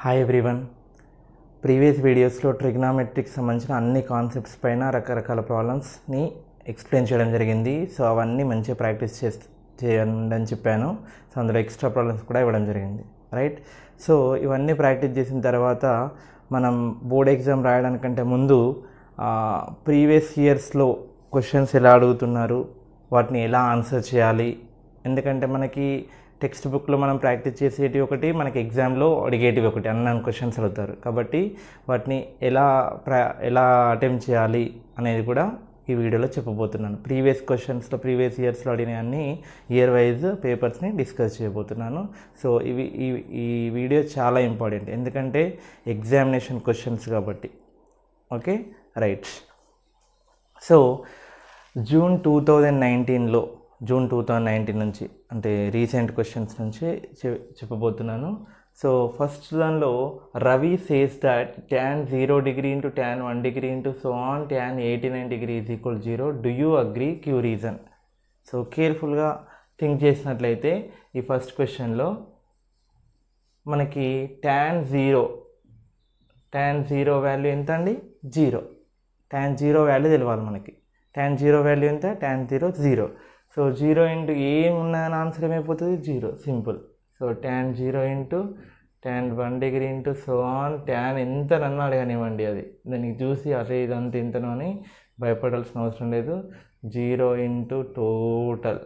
Hi everyone. Previous వీడియోస్లో ట్రిగ్నామెట్రిక్స్ సంబంధించిన అన్ని కాన్సెప్ట్స్ పైన రకరకాల ప్రాబ్లమ్స్ని ఎక్స్ప్లెయిన్ చేయడం జరిగింది. సో అవన్నీ మంచిగా ప్రాక్టీస్ చేయండి అని చెప్పాను. సో అందులో ఎక్స్ట్రా ప్రాబ్లమ్స్ కూడా ఇవ్వడం జరిగింది, రైట్. సో ఇవన్నీ ప్రాక్టీస్ చేసిన తర్వాత మనం బోర్డ్ ఎగ్జామ్ రాయడానికంటే ముందు ప్రీవియస్ ఇయర్స్లో క్వశ్చన్స్ ఎలా అడుగుతున్నారు, వాటిని ఎలా ఆన్సర్ చేయాలి, ఎందుకంటే మనకి టెక్స్ట్ బుక్లో మనం ప్రాక్టీస్ చేసేటివి ఒకటి, మనకి ఎగ్జామ్లో అడిగేటివి ఒకటి, అన్న క్వశ్చన్స్ అడుగుతారు. కాబట్టి వాటిని ఎలా అటెంప్ట్ చేయాలి అనేది కూడా ఈ వీడియోలో చెప్పబోతున్నాను. ప్రీవియస్ ఇయర్స్లో అడిగిన అన్ని ఇయర్ వైజ్ పేపర్స్ని డిస్కస్ చేయబోతున్నాను. సో ఈ వీడియో చాలా ఇంపార్టెంట్, ఎందుకంటే ఎగ్జామినేషన్ క్వశ్చన్స్ కాబట్టి. Okay, right. సో జూన్ 2019 నుంచి, అంటే రీసెంట్ క్వశ్చన్స్ నుంచి చెప్పబోతున్నాను. సో ఫస్ట్ దానిలో Ravi says that tan 0 degree into tan 1 degree into so on tan 89 degree is equal to 0. Do you agree? Q reason. So కేర్ఫుల్గా think చేసినట్లయితే ఈ first క్వశ్చన్లో మనకి tan 0 వాల్యూ ఎంత అండి? 0. tan 0 వాల్యూ తెలియాలి మనకి. tan 0 వాల్యూ ఎంత? tan 0. సో 0 ఇంటూ ఏమున్నదని ఆన్సర్ ఏమైపోతుంది? 0, simple. So tan 0 into tan 1 degree into so on tan ఎంత నన్ను అడగనివ్వండి, అది దానికి చూసి అదే ఇదంతా ఇంతనో అని భయపడాల్సిన అవసరం లేదు. 0 into total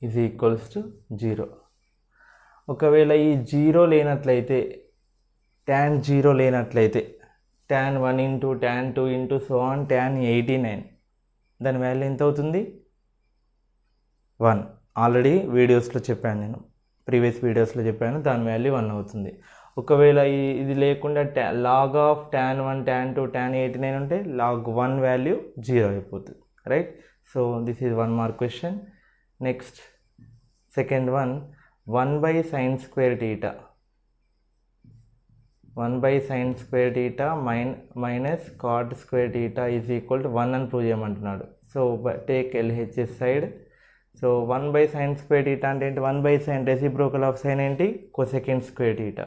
is equals to 0. ఒకవేళ ఈ 0 లేనట్లయితే, tan 0 లేనట్లయితే tan 1 into tan 2 into so on tan 89, దాని వాల్యూ ఎంత అవుతుంది? 1. ఆల్రెడీ వీడియోస్లో చెప్పాను, నేను ప్రీవియస్ వీడియోస్లో చెప్పాను, దాని వాల్యూ 1 అవుతుంది. ఒకవేళ ఇది లేకుండా log of tan 1 tan 2 tan 89 ఉంటే log 1 వాల్యూ 0 అయిపోతుంది, right. So this is 1 mark question. Next second one, 1/sin square theta 1/sin square theta minus cot square theta is equal to 1 అని ప్రూవ్ చేయమంటున్నాడు. So take LHS side. So 1/sin square theta అంటే ఏంటి? 1/sin reciprocal of sine ఏంటి? cosecant square theta.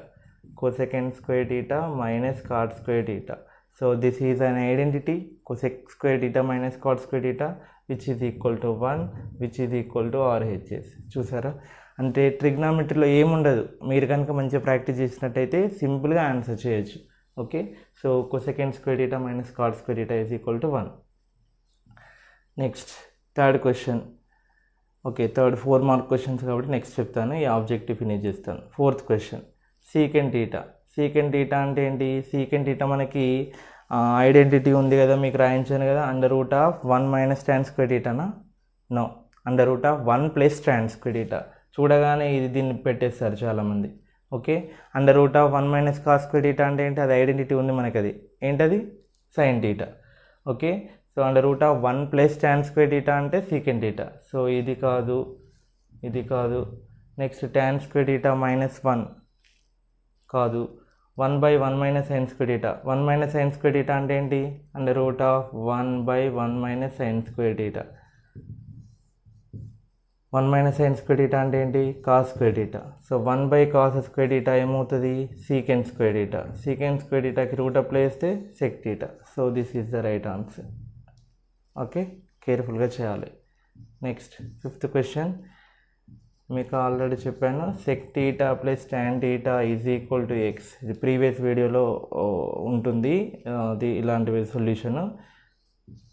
cosecant square theta minus cot square theta. So this is an identity, cosec square theta minus cot square theta which is equal to 1 which is equal to RHS. చూసారా? అంటే ట్రిగ్నామెట్రీలో ఏముండదు, మీరు కనుక మంచిగా practice చేసినట్టయితే సింపుల్గా answer చేయొచ్చు. Okay, so cosecant square theta minus cot square theta is equal to 1. Next third question. Okay, 4 mark questions కాబట్టి నెక్స్ట్ చెప్తాను, ఈ ఆబ్జెక్టివ్ ఫినిష్ చేస్తాను. ఫోర్త్ క్వశ్చన్, secant theta అంటే ఏంటి? secant theta మనకి ఐడెంటిటీ ఉంది కదా, మీకు రాయించాను కదా, √1 - tan square theta నా? No, √1 + tan square theta. చూడగానే దీన్ని పెట్టేస్తారు చాలామంది. ఓకే, √1 - cos square theta అంటే ఏంటి? అది ఐడెంటిటీ ఉంది మనకి, అది ఏంటది? sin theta. Okay, so √1 + tan square theta అంటే secant theta. సో ఇది కాదు. నెక్స్ట్ tan square theta -1 కాదు. 1/1 - sin square theta. 1 - sin square theta అంటే ఏంటి? √1/1 - sin square theta. 1 - sin square theta అంటే ఏంటి? cos square theta. So 1/cos square theta ఏమవుతుంది? secant square theta. secant square thetaకి root apply చేస్తే sec theta. So this is the right answer. Okay, కేర్ఫుల్గా చేయాలి. Next fifth question, మీకు already చెప్పాను, sec theta + tan theta is equal to x. ఇది previous వీడియోలో ఉంటుంది, అది ఇలాంటివి సొల్యూషను.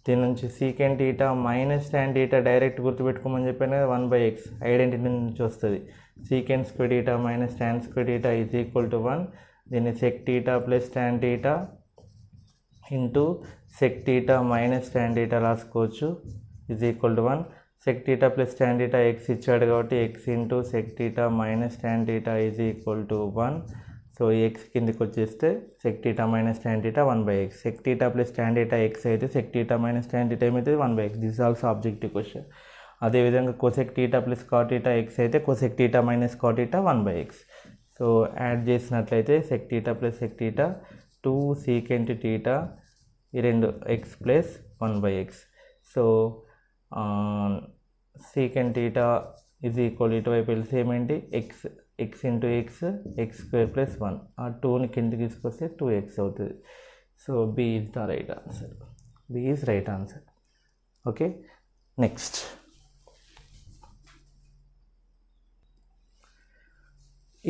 దీని నుంచి secant theta minus tan theta direct గుర్తుపెట్టుకోమని చెప్పాను కదా, 1/x ఐడెంటిటీ నుంచి వస్తుంది. secant square theta minus tan square theta is equal to 1. దీన్ని sec theta + tan theta into sec theta minus tan theta రాసుకోవచ్చు, is equal to 1. sec theta + tan theta x ఇచ్చాడు కాబట్టి x into sec theta minus tan theta is equal to 1. So x కిందకి వచ్చేస్తే sec theta minus tan theta 1/x. sec theta + tan theta x అయితే sec theta minus tan theta ఏమైతే 1/x. This is also objective question. అదేవిధంగా cosec theta + cot theta x అయితే cosec theta minus cot theta 1/x. So add చేసినట్లయితే sec theta + sec theta 2 secant theta, ఈ రెండు x + 1/x. So secant theta is equal, ఇటువైపు వెళ్తే ఏమేంటి? X into x x square plus 1 ఆ 2ని కిందకి తీసుకొస్తే 2x అవుతుంది. So B is the right answer. B is right answer. Okay, next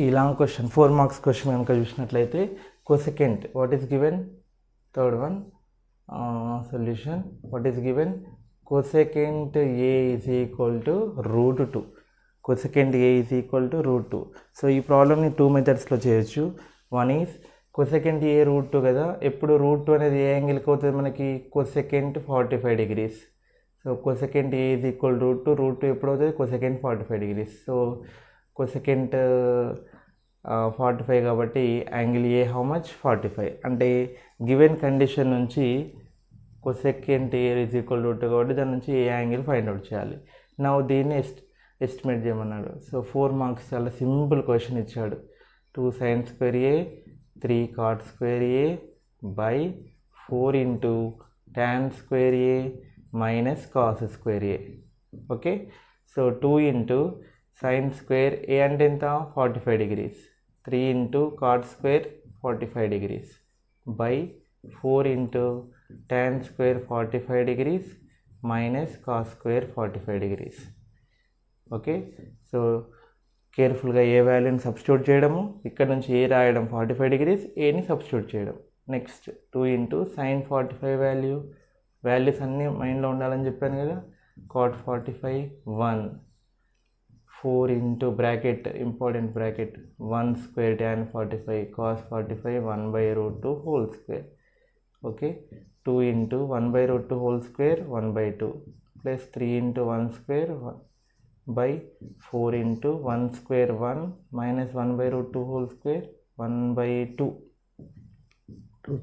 ఈ లాంగ్ క్వశ్చన్ 4 మార్క్స్ క్వశ్చన్ కనుక చూసినట్లయితే cosecant what is given, third one solution what is given, cosecant a is equal to root 2. cosecant a is equal to root 2. So ఈ ప్రాబ్లమ్ని 2 మెథడ్స్లో చేయొచ్చు. One is cosecant a root 2 కదా, ఎప్పుడు route 2 అనేది ఏ యాంగిల్కి అవుతుంది మనకి, cosecant 45 degrees. So cosecant a is equal to root 2 ఎప్పుడు అవుతుంది, cosecant 45 degrees. సో cosecant 45 కాబట్టి యాంగిల్ ఏ హౌ మచ్ 45. అంటే గివెన్ కండిషన్ నుంచి cosecant a is equal to 2 కాబట్టి దాని నుంచి ఏ యాంగిల్ ఫైండ్ అవుట్ చేయాలి. నా దీన్ని ఎస్టిమేట్ చేయమన్నాడు. సో 4 మార్క్స్ చాలా సింపుల్ క్వశ్చన్ ఇచ్చాడు. 2 sin square a 3 cot square a by 4 into tan square a minus cos square a. Okay, so 2 into sin square a అంటే ఎంత 45 degrees, 3 into cot square 45 degrees by 4 into tan square 45 degrees minus cos square 45 degrees. Okay, so కేర్ఫుల్గా ఏ వాల్యూని substitute చేయడము, ఇక్కడ నుంచి ఏ రాయడం 45 degrees, ఏని substitute చేయడం. నెక్స్ట్ 2 into sin 45 వాల్యూస్ అన్నీ మైండ్లో ఉండాలని చెప్పాను కదా. cot 45 1, 4 into bracket important bracket 1 square tan 45 cos 45 1 by root 2 whole square. Okay, 2 into 1 by root 2 whole square 1 by 2 plus 3 into 1 square 1 by 4 into 1 square 1 minus 1 by root 2 whole square 1 by 2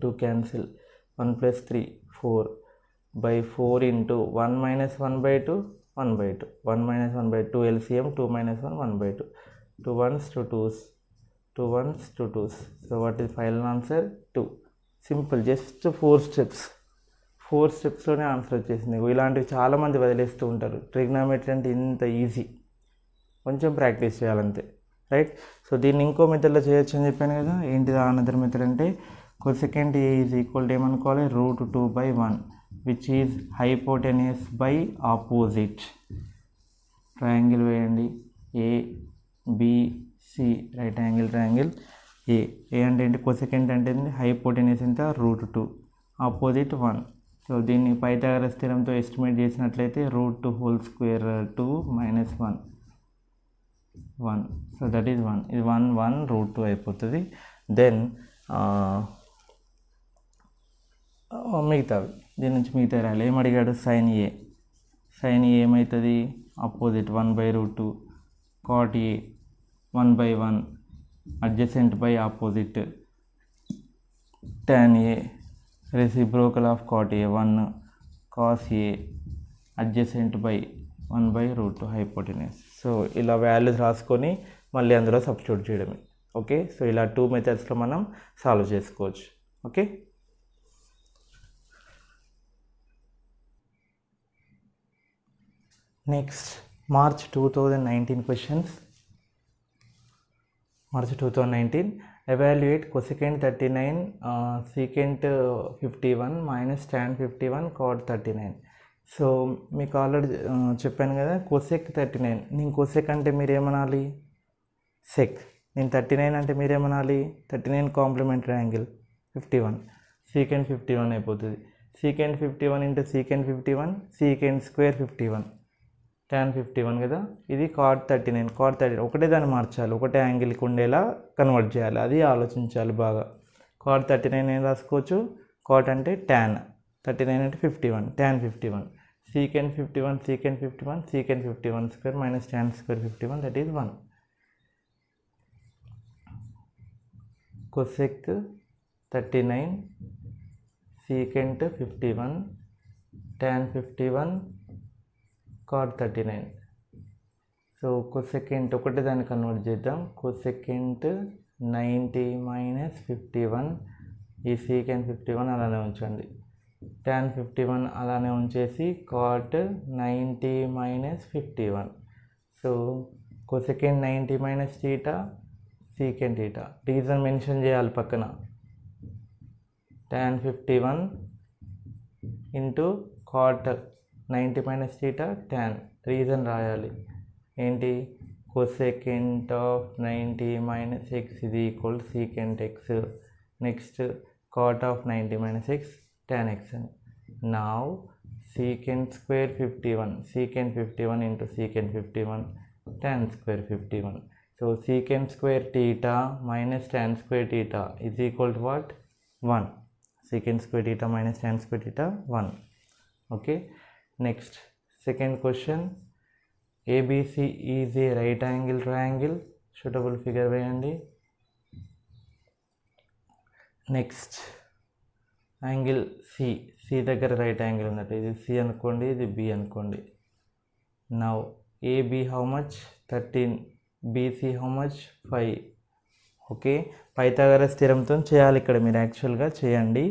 2 cancel 1 plus 3 4 by 4 into 1 minus 1 by 2 1 by 2 1 minus 1 by 2 LCM 2 minus 1 1 by 2 2 ones 2 2s 2 ones 2 2s. So what is final answer 2. Simple, just 4 steps. 4 స్టెప్స్లోనే answer వచ్చేసింది. ఇలాంటివి చాలామంది వదిలేస్తూ ఉంటారు. Trigonometry అంటే ఇంత easy, కొంచెం practice చేయాలంతే, right. So దీన్ని ఇంకో మెథడ్లో చేయొచ్చు అని చెప్పాను కదా. ఏంటిది అనదర్ మెథడ్ అంటే cosecant a is equal to ఏమనుకోవాలి root 2 by 1 which is hypotenuse by opposite. Triangle వేయండి, A B C right angle triangle A. A అంటే ఏంటి, cosecant అంటే ఏంటి, హైపోటెన్యూస్ ఎంత root 2, ఆపోజిట్ 1. సో దీన్ని పైథాగరస్ థియరంతో ఎస్టిమేట్ చేసినట్లయితే root 2 whole square 2 minus 1 1. So that is 1. ఇది 1 1 root 2 అయిపోతుంది. దెన్ మిగతావి దీని నుంచి మిగతా రాయాలి. ఏమడిగాడు, sin a. sin a ఏమవుతుంది, opposite 1 by root 2, cot a 1 by 1 adjacent by opposite, tan a reciprocal of cot a 1 cos a adjacent by 1 by root 2 hypotenuse. So ఇలా values రాసుకొని మళ్ళీ అందులో సబ్స్టిట్యూట్ చేయడమే. ఓకే, సో ఇలా 2 మెథడ్స్లో మనం solve చేసుకోవచ్చు. Okay, next March 2019 questions. March 2019 evaluate cosecant 39 secant 51 minus tan 51 cot 39. So మీకు already చెప్పాను కదా cosec 39. నేను cosec అంటే మీరేమనాలి sec, నేను 39 అంటే మీరేమనాలి 39 కాంప్లిమెంటరీ యాంగిల్ 51 secant 51 అయిపోతుంది. secant 51 into secant 51 secant square 51 tan 51 కదా. ఇది cot 39 cot 39 ఒకటే దాన్ని మార్చాలి, ఒకటే యాంగిల్కి ఉండేలా కన్వర్ట్ చేయాలి, అది ఆలోచించాలి బాగా. cot 39 ఏం రాసుకోవచ్చు, cot అంటే tan, 39 అంటే 51 tan 51 secant 51 secant 51 secant 51 square minus tan square 51 that is 1. cosec 39 secant 51 tan 51 cot 39. So cosecant ఒకటే దాన్ని కన్వర్ట్ చేద్దాం. cosecant 90 minus 51, ఈ secant 51 అలానే ఉంచండి, tan 51 అలానే ఉంచేసి cot 90 minus 51. So cosecant 90 minus theta secant theta. Reason mention చేయాలి పక్కన. tan 51 into cot 90 minus theta tan. Reason రాయాలి ఏంటి, కొసెకెంట్ ఆఫ్ 90 మైనస్ ఎక్స్ ఇది equal secant x. Next cot of 90 minus x tan x అని. Now secant square 51, secant 51 into secant 51 tan square 51. So secant square theta minus tan square theta is equal to what? 1. Secant square theta minus tan square theta 1. Okay, next second question. ABC is a right angle triangle. Suitable figure వేయండి. Next angle C దగ్గర right angle ఉన్నట్టు, ఇది C అనుకోండి, ఇది B అనుకోండి. Now A B how much 13, B C how much 5. Okay, Pythagoras థియరంతో చేయాలి ఇక్కడ మీరు. యాక్చువల్గా చేయండి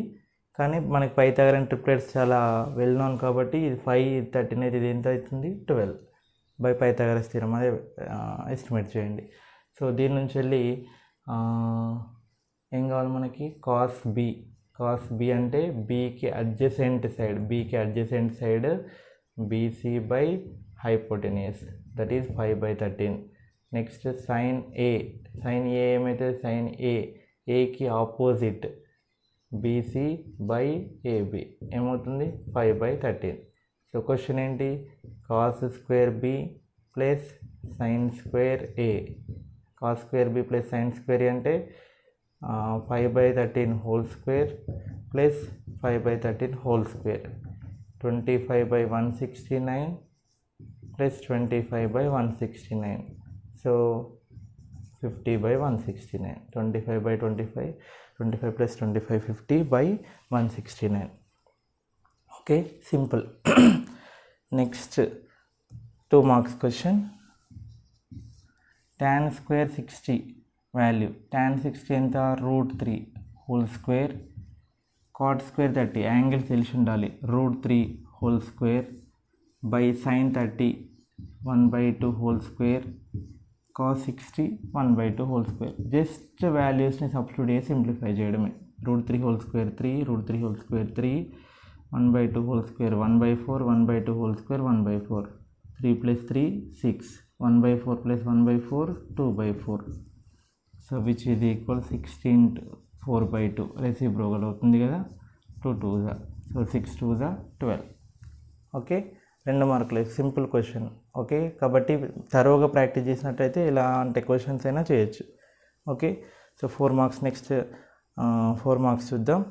కానీ మనకి పైథాగరస్ ట్రిప్లెట్స్ చాలా వెల్ నోన్ కాబట్టి ఇది 5, 13 అయితే ఇది ఎంత అవుతుంది 12 బై పైథాగరస్ థియరం. అదే ఎస్టిమేట్ చేయండి. సో దీని నుంచి వెళ్ళి ఏం కావాలి మనకి, కాస్ బి. కాస్ బి అంటే బీకి adjacent side B C by hypotenuse, that is 5/13. Next sine A ఏమైతే సైన్ ఏకి ఆపోజిట్ బీసీ బై ఏబి ఏమవుతుంది 5/13. సో క్వశ్చన్ ఏంటి, cos square B plus sine square A. Cos square B plus sine square A అంటే 5/13 whole square plus 5/13 whole square. 25/169 plus 25/169. So 50/169. 25/25, 25 plus 25 50/169. Okay, simple. Next 2 marks question. tan square 60 value. tan 60 ఎంత, √3 whole square. Cot square 30, angle తెలిసి ఉండాలి, √3 whole square by sine 30 1/2 whole square cos 60 1/2 whole square. Just వాల్యూస్ని substitute చేసి simplify చేయడమే. √3 whole square 3, √3 whole square 3, 1/2 whole square 1/4, 1/2 whole square 1/4, 3 + 3 6, 1/4 + 1/4 2/4. So which is equal 16 4/2 reciprocal అవుతుంది కదా, 2 2s. So 6 2s 12. Okay, 2 మార్కులు, simple question. Okay, కాబట్టి తరోగా practice చేసినట్టయితే ఇలాంటి questions అయినా చేయొచ్చు. Okay, so 4 marks. Next 4 marks చూద్దాం.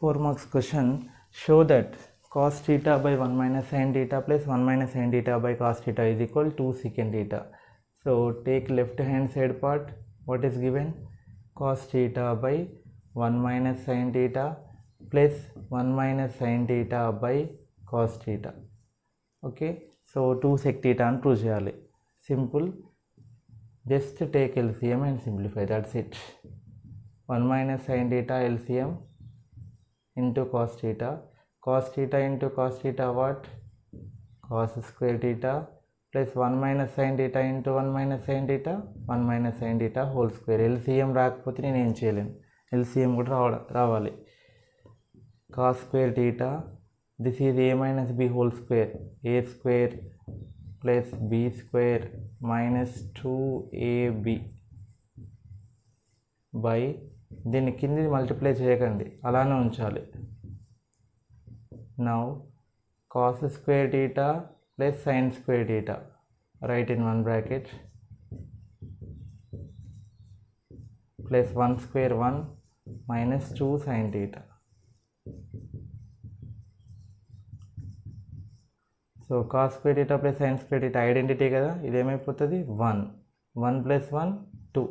Four marks question. Show that cos theta by 1 minus sin theta plus 1 minus sin theta by cos theta is equal to secant theta. So take left hand side part. What is given? Cos theta by 1 minus sin theta plus 1 minus sin theta by cos theta. Okay, so 2 sec theta and prove cheyali. Simple. Just take LCM and simplify. That's it. 1 minus sin theta LCM into cos theta into cos theta what, cos square theta plus 1 minus sin theta into 1 minus sin theta, 1 minus sin theta whole square. LCM రాకపోతే నేను ఏం చేయలేను, LCM కూడా రావాలి. cos square theta, this is a minus b whole square, a square plus b square minus 2ab by, దీన్ని కింది multiply చేయకండి, అలానే ఉంచాలి. Now cos square theta plus sine square theta, right in 1 bracket, plus 1 square 1 minus 2 sine theta. So cos square theta plus sine square theta identity కదా, ఇదేమైపోతుంది 1, 1 + 1 2.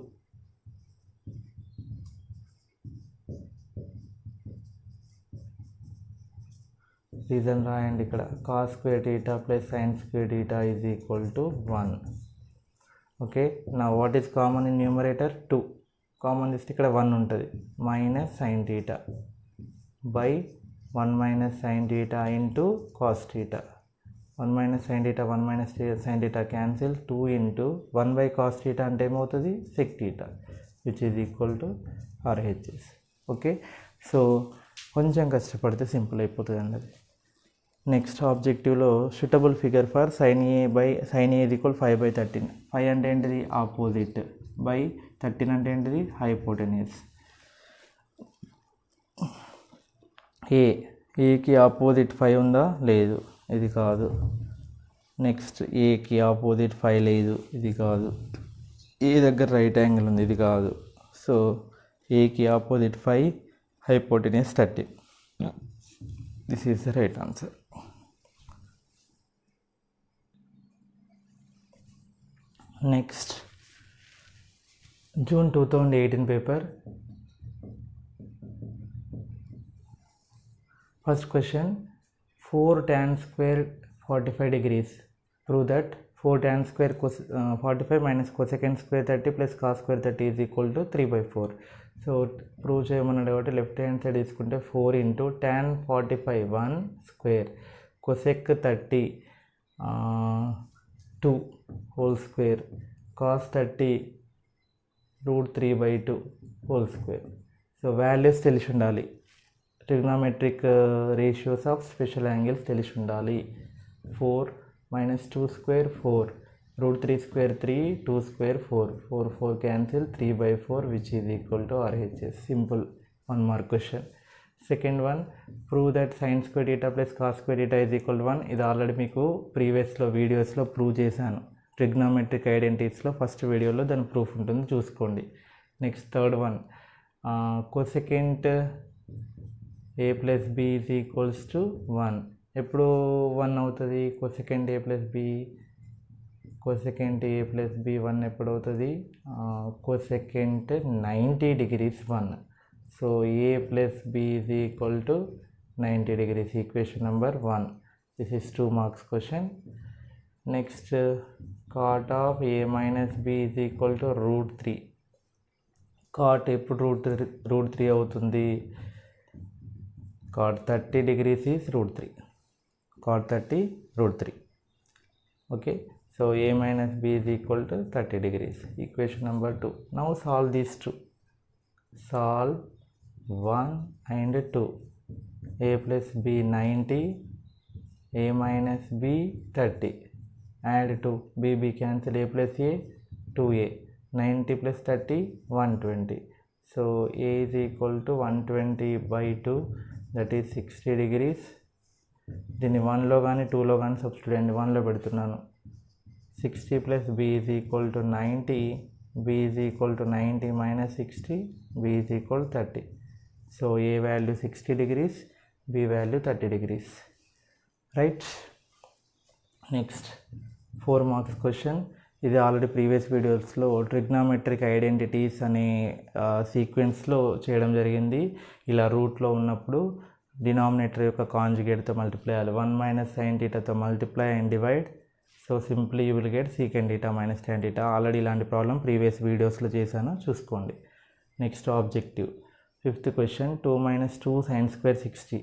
Reason రాయండి ఇక్కడ, cos square theta plus sine square theta is equal to 1. Okay, నా what is common in numerator 2, common తీస్తే ఇక్కడ 1 ఉంటుంది, minus sine theta by 1 minus sin theta into cos theta. 1 minus sin theta 1 minus sin theta cancel, 2 into 1 by cos theta అంటే ఏమవుతుంది sec theta, which is equal to RHS. Okay, so కొంచెం కష్టపడితే simple అయిపోతుంది అండి అది. నెక్స్ట్ ఆబ్జెక్టివ్లో suitable figure for sin A is equal 5/13. 5 అంటే ఏంటిది ఆపోజిట్, బై 13 అంటే ఏంటిది హైపోటెన్యూస్. ఏకి ఆపోజిట్ 5 ఉందా, లేదు, ఇది కాదు. నెక్స్ట్ ఏకి ఆపోజిట్ 5 లేదు, ఇది కాదు. ఏ దగ్గర రైట్ యాంగిల్ ఉంది, ఇది కాదు. సో ఏకి opposite 5, hypotenuse 13. This is the right answer. Next June 2018 paper. First question, 4 tan square 45 degrees. Prove that 4 tan square 45 minus cosecant square 30 plus cos square 30 is equal to 3/4. So prove చేయమన్నాడు కాబట్టి left hand side తీసుకుంటే 4 into tan 45 1 square cosec 30 2 whole square cos 30 √3/2 whole square. So values తెలిసి ఉండాలి, trigonometric ratios of special angles తెలిసి ఉండాలి. 4 minus 2 square 4, √3 square 3, 2 square 4, 4 cancel, 3/4 which is equal to RHS. Simple 1 mark question. Second one, prove that sin square theta plus cos square theta is equal to 1. ఇది already మీకు ప్రీవియస్లో వీడియోస్లో prove చేశాను. Trigonometric ఐడెంటిటీస్లో first వీడియోలో దాని proof ఉంటుంది, చూసుకోండి. Next third one, cosecant a plus b is equals to 1. ఎప్పుడు 1 అవుతుంది cosecant a plus b? cosecant a plus b 1 ఎప్పుడు అవుతుంది? cosecant 90 degrees 1. So a plus b is equal to 90 degrees. Equation number 1. This is 2 marks question. Next, cot of a minus b is equal to √3. cot ఎప్పుడు √3 అవుతుంది? cot 30 degrees is √3. cot 30 √3. Okay, so a minus b is equal to 30 degrees. Equation number 2. Now solve these two. Solve 1 and 2. a plus b 90, a minus b 30. Add 2, b cancel, a plus a 2a, 90 plus 30 120. So a is equal to 120/2, that is 60 degrees. దీన్ని 1లో కానీ 2లో కానీ substitute అండి, 1లో పెడుతున్నాను. 60 plus b is equal to 90, b is equal to 90 minus 60, b is equal to 30. So a value 60 degrees, b value 30 degrees. Right? Next 4 marks question. ఇది already previous వీడియోస్లో trigonometric identities అనే సీక్వెన్స్లో చేయడం జరిగింది. ఇలా రూట్లో ఉన్నప్పుడు డినామినేటర్ యొక్క కాంజుగేట్తో మల్టిప్లై చేయాలి. 1 minus sin thetaతో multiply and divide. So simply you will get secant theta minus tan theta. Already ఇలాంటి ప్రాబ్లం ప్రీవియస్ వీడియోస్లో చేశాను, చూసుకోండి. Next objective 5th question, 2 minus 2 sin square 60.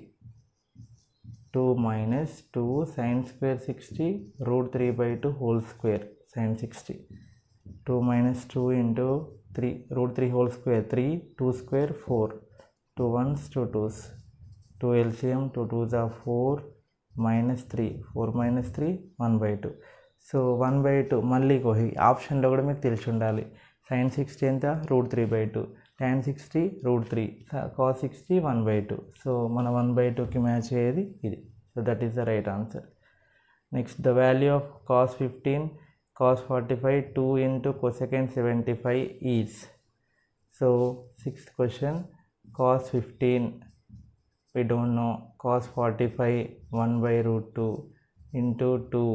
2 minus 2 sin square 60 √3/2 whole square sin 60. 2 minus 2 into 3 √3 whole square 3, 2 square 4, 2 1s 2 2s, 2 LCM 2 2s are 4 minus 3, 4 minus 3 1/2. So 1/2 మళ్ళీ ఆప్షన్లో కూడా మీకు తెలిసి ఉండాలి. sin 60 ఎంత? √3/2, tan 60 √3, cos 60 1/2. సో మన 1/2కి మ్యాచ్ అయ్యేది ఇది. So that is the right answer. Next, the value of cos 15, cos 45, 2 into cosecant 75 is. So 6th question, cos 15 we don't know, cos 45 1/√2 into 2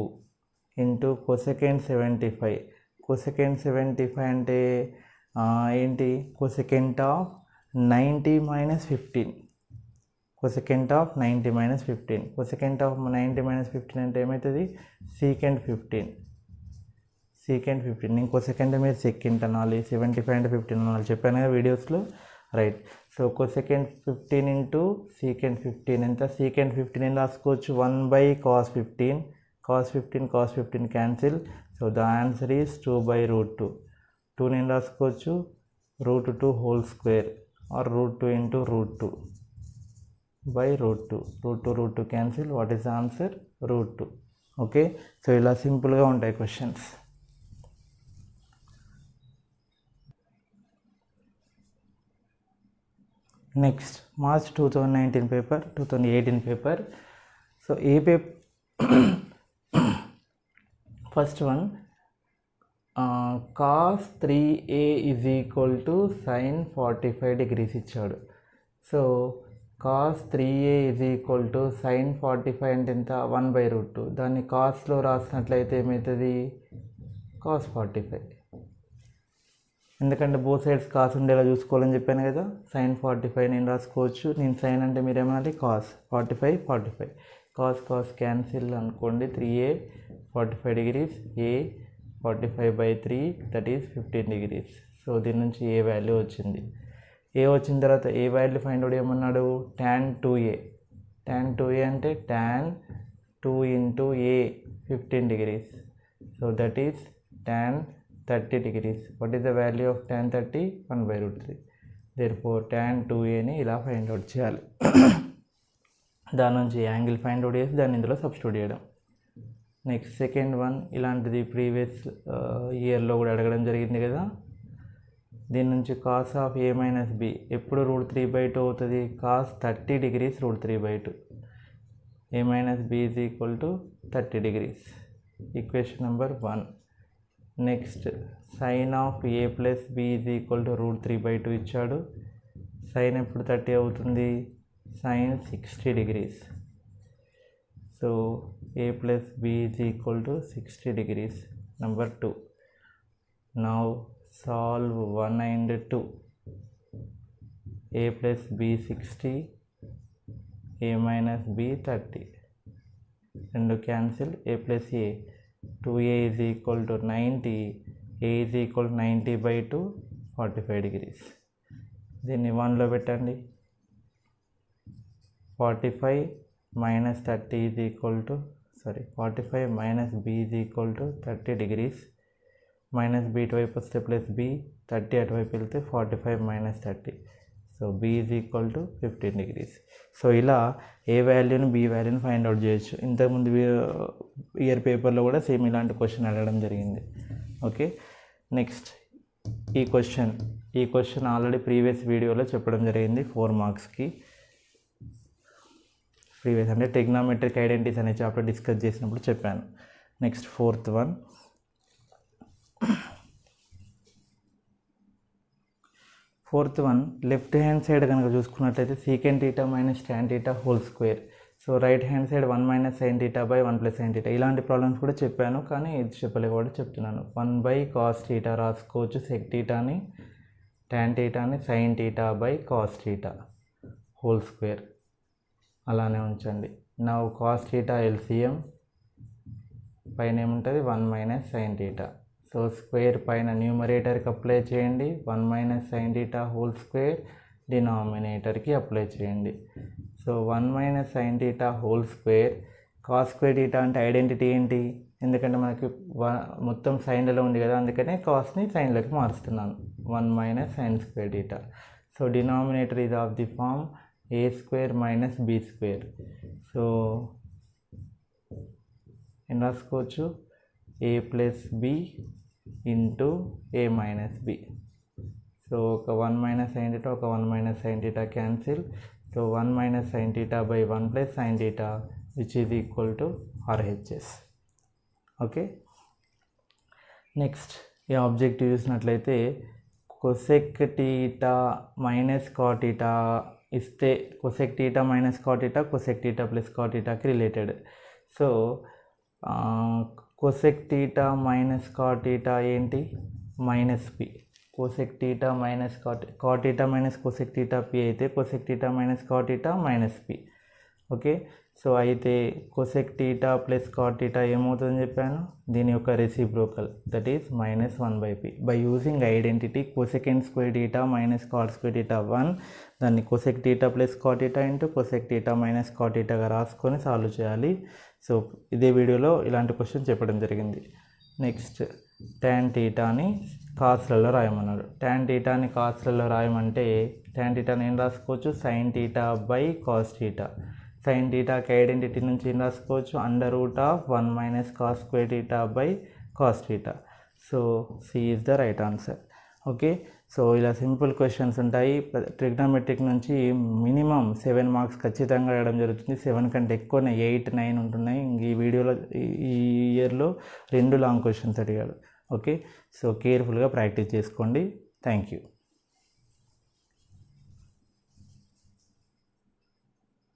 into cosecant 75. cosecant 75 అంటే ఏంటి? cosecant of 90 minus 15. cosecant of 90 minus 15. cosecant of 90 minus 15 అంటే ఏమవుతుంది? secant 15. secant 15. నేను cosecant మీద secant అనాలి, 75 అంటే 15 అనాలి చెప్పాను కదా వీడియోస్లో. Right. So cosecant 15 into secant 15 ఎంత? సీకెండ్ 15 ఏం రాసుకోవచ్చు? 1/cos 15. cos 15 cancel. So the answer is 2/√2. 2 నేను రాసుకోవచ్చు √2 whole square or √2 into √2 √2. √2 cancel. What is the answer? √2. Okay. So ఇలా సింపుల్గా ఉంటాయి questions. Next March 2019 paper, 2018 paper. So ఏ paper? First one, cos 3a is equal to sin 45 degrees ఇచ్చాడు. సో cos 3a is equal to sin 45 అంటే ఎంత? 1/√2. దాన్ని కాస్లో రాసినట్లయితే ఏమవుతుంది? cos 45. ఎందుకంటే బోత్ సైడ్స్ కాస్ ఉండేలా చూసుకోవాలని చెప్పాను కదా. sin 45 నేను రాసుకోవచ్చు. నేను సైన్ అంటే మీరు ఏమనాలి? కాస్ 45 కాస్ క్యాన్సిల్ అనుకోండి. 3a 45 degrees, a 45/3 that is 15 degrees. So దీని నుంచి ఏ వాల్యూ వచ్చింది. ఏ వచ్చిన తర్వాత ఏ వాల్యూ ఫైండ్ అవుట్ ఏమన్నాడు? tan 2a. tan 2a అంటే tan 2 into a 15 degrees. So that is tan 30 degrees. What is the value of tan 30? 1/√3. Therefore tan 2aని ఇలా find out చేయాలి. దాని నుంచి యాంగిల్ ఫైండ్ అవుట్ చేసి దాన్ని ఇందులో సబ్స్టిట్యూట్ చేయడం. నెక్స్ట్ సెకండ్ వన్, ఇలాంటిది ప్రీవియస్ ఇయర్లో కూడా అడగడం జరిగింది కదా. దీని నుంచి cos of a minus b ఎప్పుడు √3/2 అవుతుంది? cos 30 degrees √3/2. a minus b is equal to 30 degrees. Equation number 1. Next sine of a plus b is equal to √3/2 ఇచ్చాడు. సైన్ ఎప్పుడు 30 అవుతుంది? Sine 60 degrees. So a plus b is equal to 60 degrees. Number 2. Now solve 1 and 2. a plus b 60, a minus b 30. రెండు cancel. a plus a 2a is equal to 90, a is equal to 90/2 45 degrees. దీన్ని 1లో పెట్టండి. 45 minus 30 is equal to 45 minus b is equal to 30 degrees. Minus b ఇటువైపు వస్తే plus b, 30 అటువైపు వెళ్తే 45 minus 30. So b is equal to 15 degrees. So ఇలా ఏ వాల్యూని B వాల్యూని find out చేయొచ్చు. ఇంతకుముందు ఇయర్ పేపర్లో కూడా సేమ్ ఇలాంటి క్వశ్చన్ అడగడం జరిగింది. ఓకే. నెక్స్ట్ ఈ క్వశ్చన్ ఆల్రెడీ ప్రీవియస్ వీడియోలో చెప్పడం జరిగింది 4 మార్క్స్కి. ప్రీవియస్ అంటే ట్రిగ్నామెట్రిక్ ఐడెంటిటీస్ అనే చాప్టర్ డిస్కస్ చేసినప్పుడు చెప్పాను. Next fourth one, left hand side కనుక చూసుకున్నట్లయితే secant theta minus tan theta whole square. So right hand side 1 minus sin theta by 1 plus sin theta. ఇలాంటి ప్రాబ్లమ్స్ కూడా చెప్పాను కానీ ఇది చెప్పలేక కూడా చెప్తున్నాను. 1/cos థీటా రాసుకోవచ్చు సెక్ థీటాని, tan థీటాని sin theta by cos theta whole square అలానే ఉంచండి. నా cos థీటా ఎల్సిఎం పైన ఏముంటుంది? 1 minus sin theta. So square పైన న్యూమరేటర్కి అప్లై చేయండి. 1 minus sin theta whole square డినామినేటర్కి అప్లై చేయండి. So 1 minus sin theta whole square cos square theta అంటే ఐడెంటిటీ ఏంటి? ఎందుకంటే మనకి మొత్తం సైన్లలో ఉంది కదా, అందుకనే కాస్ని సైన్లోకి మారుస్తున్నాను. 1 minus sin square theta. So denominator ఇది of the form a square minus b square. So ఏం రాసుకోవచ్చు? a plus b into a minus b. So ఒక 1 మైనస్ sin థీటా, ఒక 1 minus sin theta cancel. So 1 minus sin theta by 1 plus sin theta which is equal to RHS. Okay. Next ఈ objective చూసినట్లయితే cosec theta minus cot theta ఇస్తే cosec theta minus cot theta cosec theta plus cot థీటాకి related. So cosec theta minus cot theta ఏంటి? Minus P. Cosec theta minus cot theta minus cosec theta P అయితే cosec theta minus cot theta minus P. Okay. So అయితే cosec theta plus cot theta ఏమవుతుందని చెప్పాను, దీని యొక్క reciprocal, that is -1/p. By using identity cosecant square theta minus cot square theta 1, దాన్ని cosec theta plus cot theta into cosec theta minus cot టీటాగా రాసుకొని solve చేయాలి. So ఇదే వీడియోలో ఇలాంటి క్వశ్చన్ చెప్పడం జరిగింది. నెక్స్ట్ tan టీటాని కాస్లలో రాయమన్నాడు. tan టీటాని కాస్లలో రాయమంటే tan టీటాని ఏం రాసుకోవచ్చు, sin theta by cos theta. sin టీటాకి ఐడెంటిటీ నుంచి ఏం రాసుకోవచ్చు, √1 - cos square theta by cos theta. So C is the right answer. Okay, so ఇలా సింపుల్ క్వశ్చన్స్ ఉంటాయి. ట్రిగ్నోమెట్రిక్ నుంచి మినిమం 7 మార్క్స్ ఖచ్చితంగా అడగడం జరుగుతుంది. 7 కంటే ఎక్కువనే 8, 9 ఉంటున్నాయి. ఈ వీడియోలో ఈ ఇయర్లో 2 లాంగ్ క్వశ్చన్స్ అడిగాడు. ఓకే, సో కేర్ఫుల్గా ప్రాక్టీస్ చేసుకోండి. Thank you.